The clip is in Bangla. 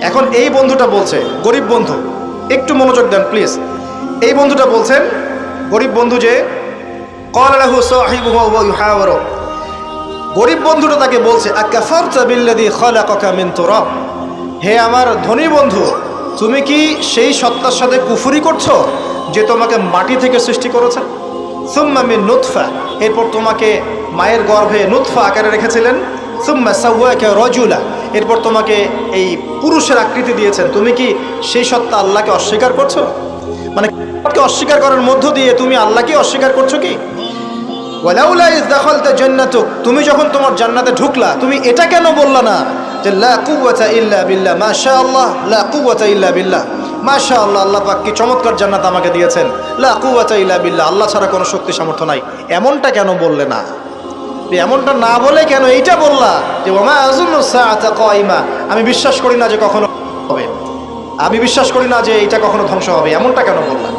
এখন এই বন্ধুটা বলছে, গরিব বন্ধু, একটু মনোযোগ দেন প্লিজ। এই বন্ধুটা বলছেন, গরিব বন্ধু যে ক্বালা লাহু সাহিবুহু ওয়া ইউহাওয়ারু, গরিব বন্ধুটা তাকে বলছে আকাফারতা বিল্লাযী খালাকাকা মিন তুরাব, হে আমার ধনী বন্ধু, তুমি কি সেই সত্তার সাথে কুফরি করছো যে তোমাকে মাটি থেকে সৃষ্টি করেছেন? সুম্মা মিন নুতফা, এরপর তোমাকে মায়ের গর্ভে নুতফা আকারে রেখেছিলেন। সুম্মা সাওয়াকা রাজুলা, এরপর তোমাকে এই পুরুষের আকৃতি দিয়েছেন। তুমি কি সেই সত্তা আল্লাহকে অস্বীকার করছো? মানে অস্বীকার করার মধ্য দিয়ে তুমি আল্লাহকে অস্বীকার করছো কি? ওয়ালাউলা ইয দাখালতা জান্নাতুক, তুমি যখন তোমার জান্নাতে ঢুকলা তুমি এটা কেন বললা না যে লা কুওয়াতা ইল্লা বিল্লাহ, মাশাআল্লাহ, লা কুওয়াতা ইল্লা বিল্লাহ, মাশাআল্লাহ, আল্লাহ পাক কি চমৎকার জান্নাত আমাকে দিয়েছেন, লা কুওয়াতা ইল্লা বিল্লাহ, আল্লাহ ছাড়া কোনো শক্তি সামর্থ্য নাই, এমনটা কেন বললে না? এমনটা না বলে কেন এইটা বললা যে ওমা আযুন্নু সাআতা কায়িমা, আমি বিশ্বাস করি না যে কখনো হবে, আমি বিশ্বাস করি না যে এটা কখনো ধ্বংস হবে, এমনটা কেন বললা?